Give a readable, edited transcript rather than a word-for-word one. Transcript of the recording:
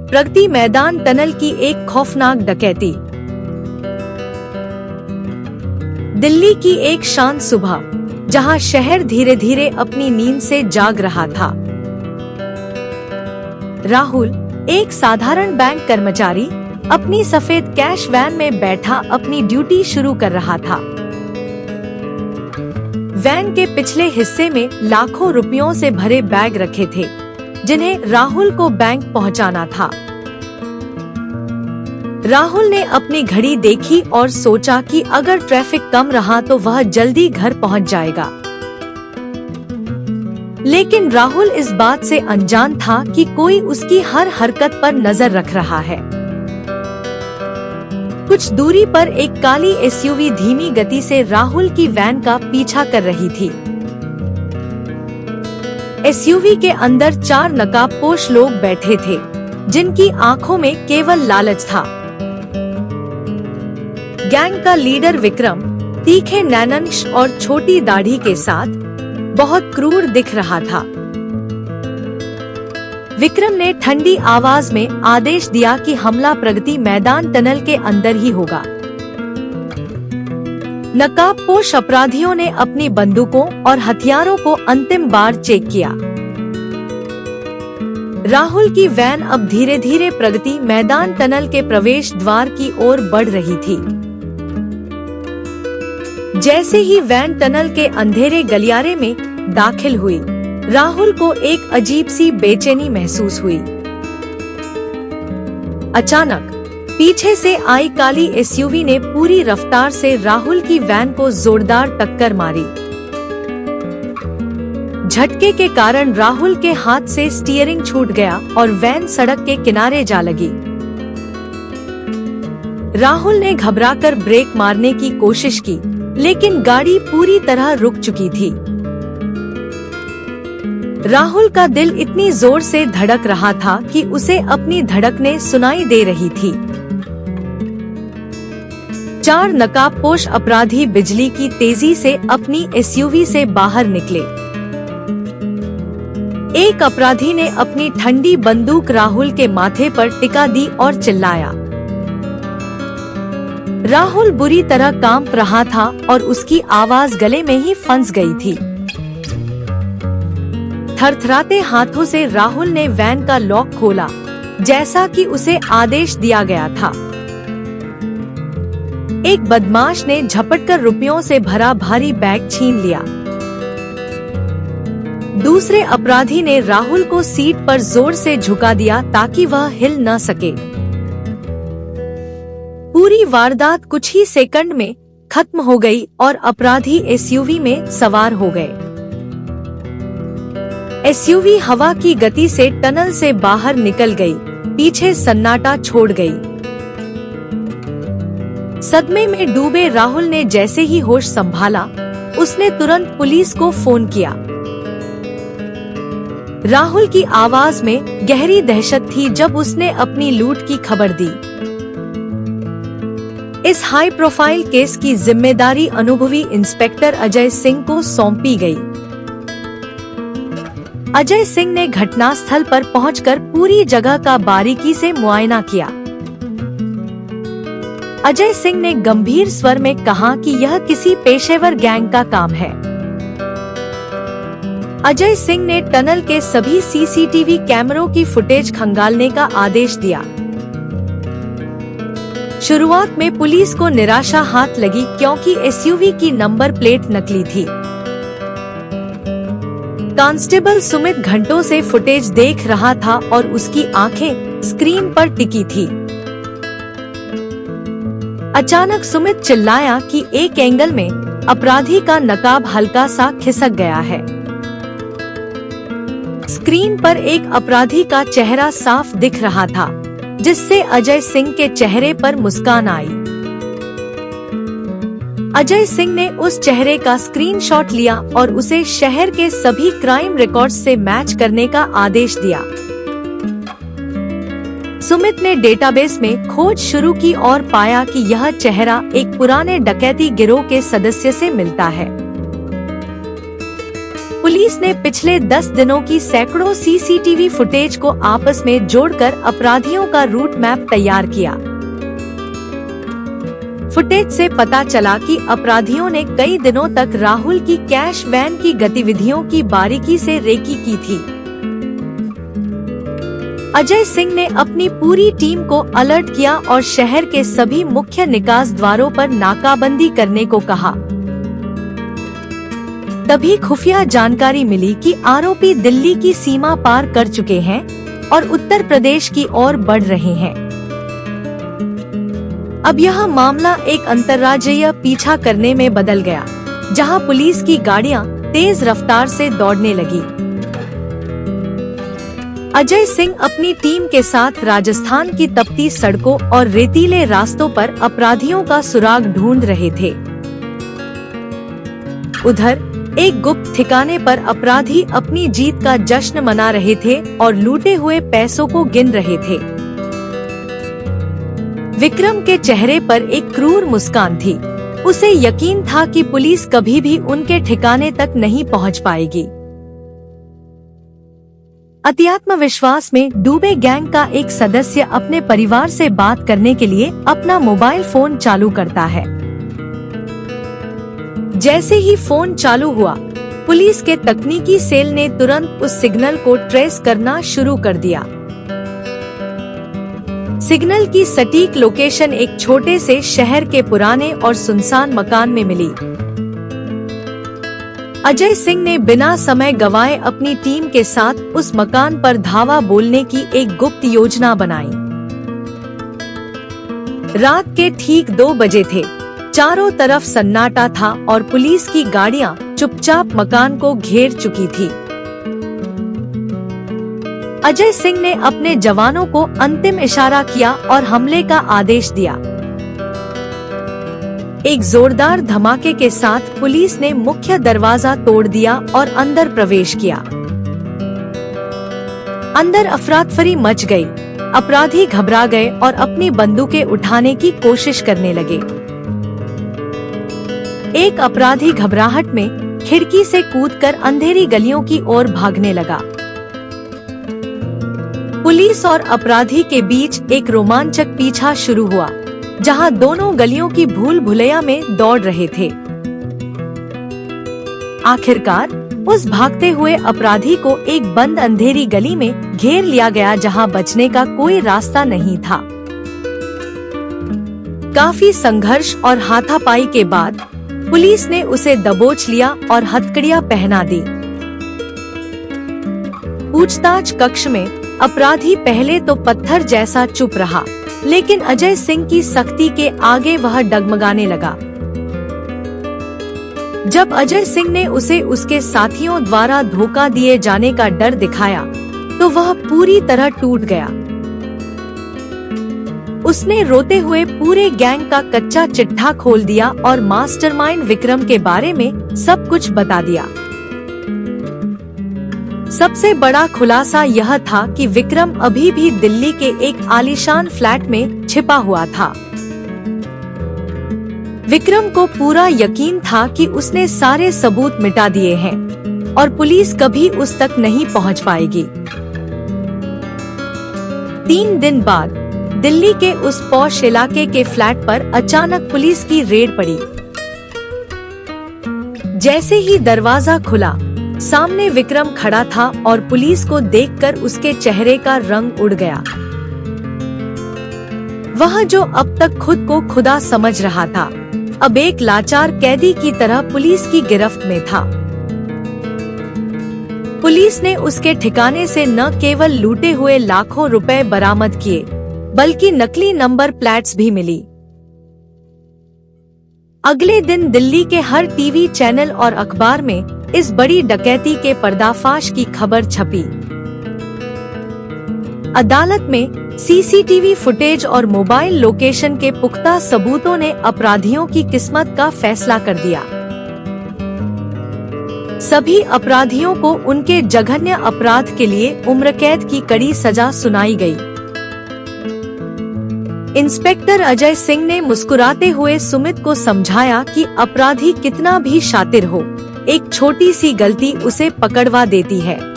Pragati Maidan tunnel की एक खौफनाक डकैती। दिल्ली की एक शांत सुबह, जहां शहर धीरे धीरे अपनी नींद से जाग रहा था। राहुल, एक साधारण बैंक कर्मचारी, अपनी सफेद कैश वैन में बैठा अपनी ड्यूटी शुरू कर रहा था। वैन के पिछले हिस्से में लाखों रुपयों से भरे बैग रखे थे, जिन्हें राहुल को बैंक पहुंचाना था। राहुल ने अपनी घड़ी देखी और सोचा कि अगर ट्रैफिक कम रहा तो वह जल्दी घर पहुंच जाएगा। लेकिन राहुल इस बात से अनजान था कि कोई उसकी हर हरकत पर नजर रख रहा है। कुछ दूरी पर एक काली एसयूवी धीमी गति से राहुल की वैन का पीछा कर रही थी। एसयूवी के अंदर 4 नकाबपोश लोग बैठे थे, जिनकी आंखों में केवल लालच था। गैंग का लीडर विक्रम, तीखे नैनंश और छोटी दाढ़ी के साथ, बहुत क्रूर दिख रहा था। विक्रम ने ठंडी आवाज में आदेश दिया कि हमला प्रगति मैदान टनल के अंदर ही होगा। नकाबपोश अपराधियों ने अपनी बंदूकों और हथियारों को अंतिम बार चेक किया। राहुल की वैन अब धीरे धीरे प्रगति मैदान टनल के प्रवेश द्वार की ओर बढ़ रही थी। जैसे ही वैन टनल के अंधेरे गलियारे में दाखिल हुई, राहुल को एक अजीब सी बेचैनी महसूस हुई। अचानक पीछे से आई काली एसयूवी ने पूरी रफ्तार से राहुल की वैन को जोरदार टक्कर मारी। झटके के कारण राहुल के हाथ से स्टीयरिंग छूट गया और वैन सड़क के किनारे जा लगी। राहुल ने घबराकर ब्रेक मारने की कोशिश की, लेकिन गाड़ी पूरी तरह रुक चुकी थी। राहुल का दिल इतनी जोर से धड़क रहा था कि उसे अपनी धड़कनें सुनाई दे रही थी। 4 नकाबपोश अपराधी बिजली की तेजी से अपनी एसयूवी से बाहर निकले। एक अपराधी ने अपनी ठंडी बंदूक राहुल के माथे पर टिका दी और चिल्लाया। राहुल बुरी तरह कांप रहा था और उसकी आवाज गले में ही फंस गई थी। थरथराते हाथों से राहुल ने वैन का लॉक खोला, जैसा कि उसे आदेश दिया गया था। एक बदमाश ने झपटकर रुपयों से भरा भारी बैग छीन लिया। दूसरे अपराधी ने राहुल को सीट पर जोर से झुका दिया ताकि वह हिल न सके। पूरी वारदात कुछ ही सेकंड में खत्म हो गई और अपराधी एसयूवी में सवार हो गए। एसयूवी हवा की गति से टनल से बाहर निकल गई, पीछे सन्नाटा छोड़ गई। सदमे में डूबे राहुल ने जैसे ही होश संभाला, उसने तुरंत पुलिस को फोन किया। राहुल की आवाज में गहरी दहशत थी जब उसने अपनी लूट की खबर दी। इस हाई प्रोफाइल केस की जिम्मेदारी अनुभवी इंस्पेक्टर अजय सिंह को सौंपी गई। अजय सिंह ने घटनास्थल पर पहुंचकर पूरी जगह का बारीकी से मुआयना किया। अजय सिंह ने गंभीर स्वर में कहा कि यह किसी पेशेवर गैंग का काम है। अजय सिंह ने टनल के सभी सीसीटीवी कैमरों की फुटेज खंगालने का आदेश दिया। शुरुआत में पुलिस को निराशा हाथ लगी क्योंकि एसयूवी की नंबर प्लेट नकली थी। कांस्टेबल सुमित घंटों से फुटेज देख रहा था और उसकी आंखें स्क्रीन पर टिकी थी। अचानक सुमित चिल्लाया कि एक एंगल में अपराधी का नकाब हल्का सा खिसक गया है। स्क्रीन पर एक अपराधी का चेहरा साफ दिख रहा था, जिससे अजय सिंह के चेहरे पर मुस्कान आई। अजय सिंह ने उस चेहरे का स्क्रीनशॉट लिया और उसे शहर के सभी क्राइम रिकॉर्ड्स से मैच करने का आदेश दिया। सुमित ने डेटाबेस में खोज शुरू की और पाया कि यह चेहरा एक पुराने डकैती गिरोह के सदस्य से मिलता है। पुलिस ने पिछले 10 दिनों की सैकड़ों सीसीटीवी फुटेज को आपस में जोड़कर अपराधियों का रूट मैप तैयार किया। फुटेज से पता चला कि अपराधियों ने कई दिनों तक राहुल की कैश वैन की गतिविधियों की बारीकी से रेकी की थी। अजय सिंह ने अपनी पूरी टीम को अलर्ट किया और शहर के सभी मुख्य निकास द्वारों पर नाकाबंदी करने को कहा। तभी खुफिया जानकारी मिली कि आरोपी दिल्ली की सीमा पार कर चुके हैं और उत्तर प्रदेश की ओर बढ़ रहे हैं। अब यह मामला एक अंतर्राज्यीय पीछा करने में बदल गया, जहां पुलिस की गाड़ियां तेज रफ्तार से दौड़ने लगी। अजय सिंह अपनी टीम के साथ राजस्थान की तपती सड़कों और रेतीले रास्तों पर अपराधियों का सुराग ढूंढ रहे थे। उधर एक गुप्त ठिकाने पर अपराधी अपनी जीत का जश्न मना रहे थे और लूटे हुए पैसों को गिन रहे थे। विक्रम के चेहरे पर एक क्रूर मुस्कान थी। उसे यकीन था कि पुलिस कभी भी उनके ठिकाने तक नहीं पहुंच पाएगी। अत्यात्मविश्वास में डूबे गैंग का एक सदस्य अपने परिवार से बात करने के लिए अपना मोबाइल फोन चालू करता है। जैसे ही फोन चालू हुआ, पुलिस के तकनीकी सेल ने तुरंत उस सिग्नल को ट्रेस करना शुरू कर दिया। सिग्नल की सटीक लोकेशन एक छोटे से शहर के पुराने और सुनसान मकान में मिली। अजय सिंह ने बिना समय गंवाए अपनी टीम के साथ उस मकान पर धावा बोलने की एक गुप्त योजना बनाई। रात के ठीक 2 बजे थे। चारों तरफ सन्नाटा था और पुलिस की गाड़ियां चुपचाप मकान को घेर चुकी थी। अजय सिंह ने अपने जवानों को अंतिम इशारा किया और हमले का आदेश दिया। एक जोरदार धमाके के साथ पुलिस ने मुख्य दरवाजा तोड़ दिया और अंदर प्रवेश किया। अंदर अफरातफरी मच गई। अपराधी घबरा गए और अपनी बंदूकें उठाने की कोशिश करने लगे। एक अपराधी घबराहट में खिड़की से कूदकर अंधेरी गलियों की ओर भागने लगा। पुलिस और अपराधी के बीच एक रोमांचक पीछा शुरू हुआ, जहां दोनों गलियों की भूल भुलैया में दौड़ रहे थे। आखिरकार उस भागते हुए अपराधी को एक बंद अंधेरी गली में घेर लिया गया, जहां बचने का कोई रास्ता नहीं था। काफी संघर्ष और हाथापाई के बाद पुलिस ने उसे दबोच लिया और हथकड़ियां पहना दी। पूछताछ कक्ष में अपराधी पहले तो पत्थर जैसा चुप रहा, लेकिन अजय सिंह की सख्ती के आगे वह डगमगाने लगा। जब अजय सिंह ने उसे उसके साथियों द्वारा धोखा दिए जाने का डर दिखाया, तो वह पूरी तरह टूट गया। उसने रोते हुए पूरे गैंग का कच्चा चिट्ठा खोल दिया और मास्टरमाइंड विक्रम के बारे में सब कुछ बता दिया। सबसे बड़ा खुलासा यह था कि विक्रम अभी भी दिल्ली के एक आलीशान फ्लैट में छिपा हुआ था। विक्रम को पूरा यकीन था कि उसने सारे सबूत मिटा दिए हैं और पुलिस कभी उस तक नहीं पहुंच पाएगी। 3 दिन बाद दिल्ली के उस पॉश इलाके के फ्लैट पर अचानक पुलिस की रेड पड़ी। जैसे ही दरवाजा खुला, सामने विक्रम खड़ा था और पुलिस को देखकर उसके चेहरे का रंग उड़ गया। वह जो अब तक खुद को खुदा समझ रहा था, अब एक लाचार कैदी की तरह पुलिस की गिरफ्त में था। पुलिस ने उसके ठिकाने से न केवल लूटे हुए लाखों रुपए बरामद किए, बल्कि नकली नंबर प्लेट्स भी मिली। अगले दिन दिल्ली के हर टीवी चैनल और अखबार में इस बड़ी डकैती के पर्दाफाश की खबर छपी। अदालत में सीसीटीवी फुटेज और मोबाइल लोकेशन के पुख्ता सबूतों ने अपराधियों की किस्मत का फैसला कर दिया। सभी अपराधियों को उनके जघन्य अपराध के लिए उम्रकैद की कड़ी सजा सुनाई गई। इंस्पेक्टर अजय सिंह ने मुस्कुराते हुए सुमित को समझाया कि अपराधी कितना भी शातिर हो, एक छोटी सी गलती उसे पकड़वा देती है।